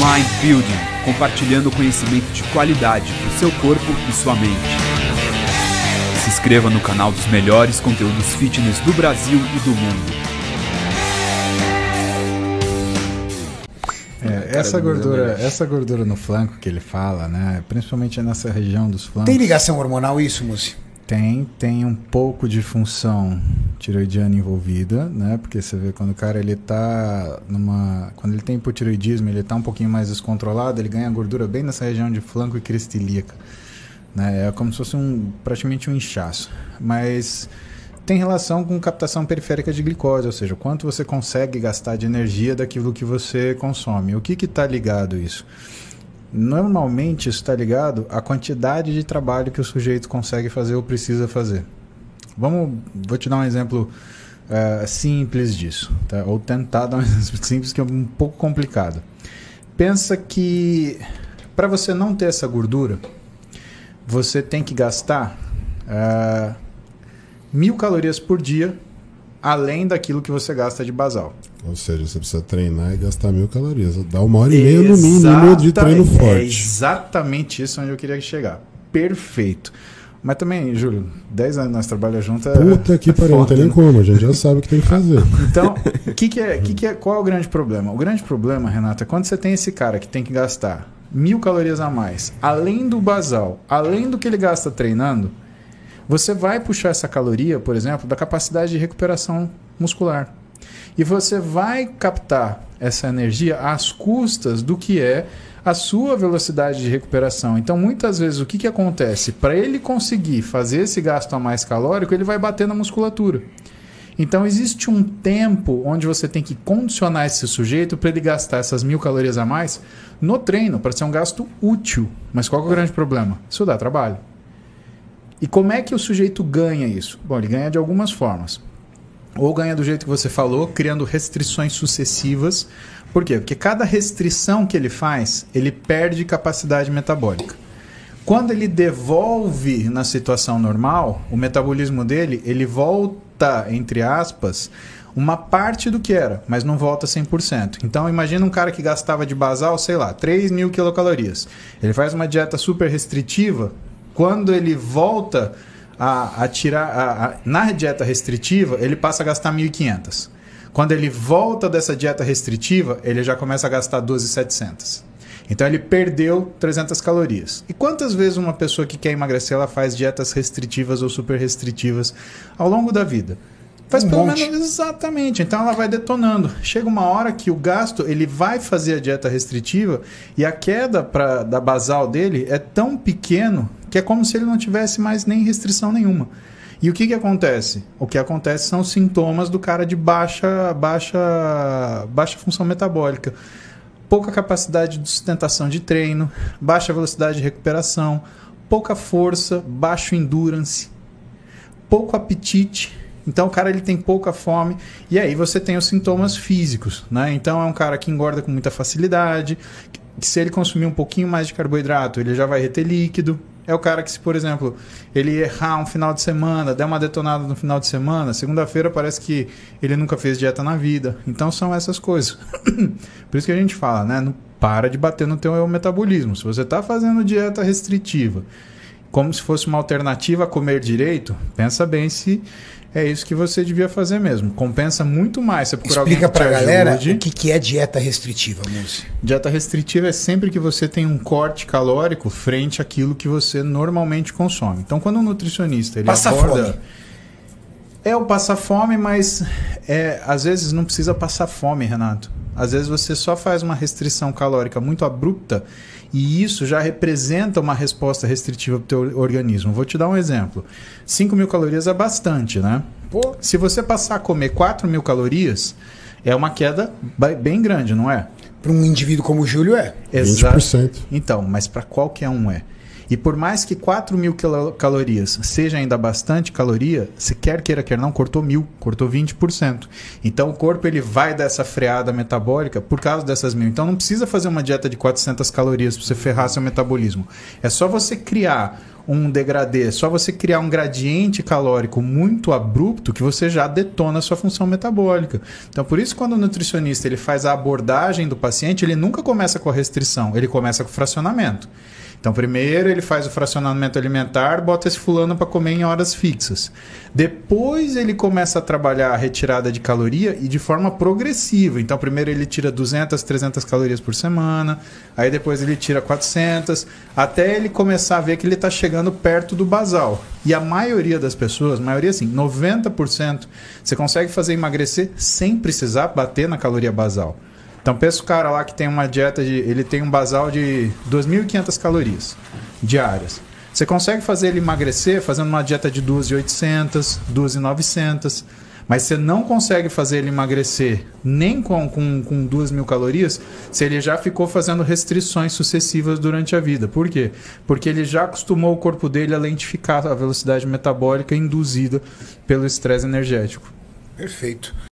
Mind Building, compartilhando conhecimento de qualidade para o seu corpo e sua mente. Se inscreva no canal dos melhores conteúdos fitness do Brasil e do mundo. Essa gordura no flanco que ele fala, né? Principalmente nessa região dos flancos. Tem ligação hormonal isso, Mussi? Tem um pouco de função tiroidiana envolvida, né? Porque você vê quando o cara ele tá quando ele tem hipotiroidismo, ele tá um pouquinho mais descontrolado, ele ganha gordura bem nessa região de flanco e crista ilíaca, né? É como se fosse praticamente um inchaço. Mas tem relação com captação periférica de glicose, ou seja, quanto você consegue gastar de energia daquilo que você consome. O que está ligado isso? Normalmente isso está ligado à quantidade de trabalho que o sujeito consegue fazer ou precisa fazer. Vou te dar um exemplo simples disso, tá? Ou tentar dar um exemplo simples que é um pouco complicado. Pensa que para você não ter essa gordura, você tem que gastar 1.000 calorias por dia, além daquilo que você gasta de basal. Ou seja, você precisa treinar e gastar 1.000 calorias. Dá 1h30 no mínimo de treino forte. É exatamente isso onde eu queria chegar. Perfeito. Mas também, Júlio, 10 anos nós trabalhamos juntos. Puta que pariu, não tem nem como, a gente já sabe o que tem que fazer. Então, qual é o grande problema? O grande problema, Renato, é quando você tem esse cara que tem que gastar 1.000 calorias a mais, além do basal, além do que ele gasta treinando, você vai puxar essa caloria, por exemplo, da capacidade de recuperação muscular. E você vai captar essa energia às custas do que é a sua velocidade de recuperação. Então, muitas vezes, o que acontece? Para ele conseguir fazer esse gasto a mais calórico, ele vai bater na musculatura. Então, existe um tempo onde você tem que condicionar esse sujeito para ele gastar essas 1.000 calorias a mais no treino, para ser um gasto útil. Mas qual que é o grande problema? Isso dá trabalho. E como é que o sujeito ganha isso? Bom, ele ganha de algumas formas. Ou ganha do jeito que você falou, criando restrições sucessivas. Por quê? Porque cada restrição que ele faz, ele perde capacidade metabólica. Quando ele devolve na situação normal, o metabolismo dele, ele volta, entre aspas, uma parte do que era, mas não volta 100%. Então, imagina um cara que gastava de basal, sei lá, 3.000 quilocalorias. Ele faz uma dieta super restritiva. Quando ele volta a tirar na dieta restritiva, ele passa a gastar 1.500. Quando ele volta dessa dieta restritiva, ele já começa a gastar 12.700. Então ele perdeu 300 calorias. E quantas vezes uma pessoa que quer emagrecer, ela faz dietas restritivas ou super restritivas ao longo da vida? Faz pelo menos exatamente. Então ela vai detonando. Chega uma hora que o gasto, ele vai fazer a dieta restritiva e a queda da basal dele é tão pequeno que é como se ele não tivesse mais nem restrição nenhuma. E o que acontece? O que acontece são os sintomas do cara de baixa função metabólica. Pouca capacidade de sustentação de treino, baixa velocidade de recuperação, pouca força, baixo endurance, pouco apetite. Então o cara ele tem pouca fome e aí você tem os sintomas físicos, né? Então é um cara que engorda com muita facilidade, que se ele consumir um pouquinho mais de carboidrato, ele já vai reter líquido. É o cara que, se, por exemplo, ele errar um final de semana, der uma detonada no final de semana, segunda-feira parece que ele nunca fez dieta na vida. Então são essas coisas. Por isso que a gente fala, né? Não para de bater no teu metabolismo. Se você está fazendo dieta restritiva, como se fosse uma alternativa a comer direito, pensa bem se é isso que você devia fazer mesmo. Compensa muito mais você procurar alguém que te ajude. Explica pra galera o que é dieta restritiva, Mussi. Dieta restritiva é sempre que você tem um corte calórico frente àquilo que você normalmente consome. Então, quando o nutricionista ele aborda... Fome. É o passar fome, mas às vezes não precisa passar fome, Renato. Às vezes você só faz uma restrição calórica muito abrupta e isso já representa uma resposta restritiva para o teu organismo. Vou te dar um exemplo. 5.000 calorias é bastante, né? Pô. Se você passar a comer 4.000 calorias, é uma queda bem grande, não é? Para um indivíduo como o Júlio é. Exato. 20%. Então, mas para qualquer um é. E por mais que 4.000 calorias seja ainda bastante caloria, se quer queira, quer não, cortou 1.000, cortou 20%. Então o corpo ele vai dar essa freada metabólica por causa dessas 1.000. Então não precisa fazer uma dieta de 400 calorias para você ferrar seu metabolismo. É só você criar um degradê, só você criar um gradiente calórico muito abrupto que você já detona a sua função metabólica. Então, por isso, quando o nutricionista ele faz a abordagem do paciente, ele nunca começa com a restrição, ele começa com o fracionamento. Então, primeiro ele faz o fracionamento alimentar, bota esse fulano para comer em horas fixas. Depois ele começa a trabalhar a retirada de caloria e de forma progressiva. Então, primeiro ele tira 200, 300 calorias por semana, aí depois ele tira 400, até ele começar a ver que ele está chegando perto do basal. E a maioria das pessoas, maioria assim, 90%, você consegue fazer emagrecer sem precisar bater na caloria basal. Então, pensa o cara lá que tem uma dieta ele tem um basal de 2.500 calorias diárias. Você consegue fazer ele emagrecer fazendo uma dieta de 2.800, 2.900, mas você não consegue fazer ele emagrecer nem com 2.000 calorias se ele já ficou fazendo restrições sucessivas durante a vida. Por quê? Porque ele já acostumou o corpo dele a lentificar a velocidade metabólica induzida pelo estresse energético. Perfeito.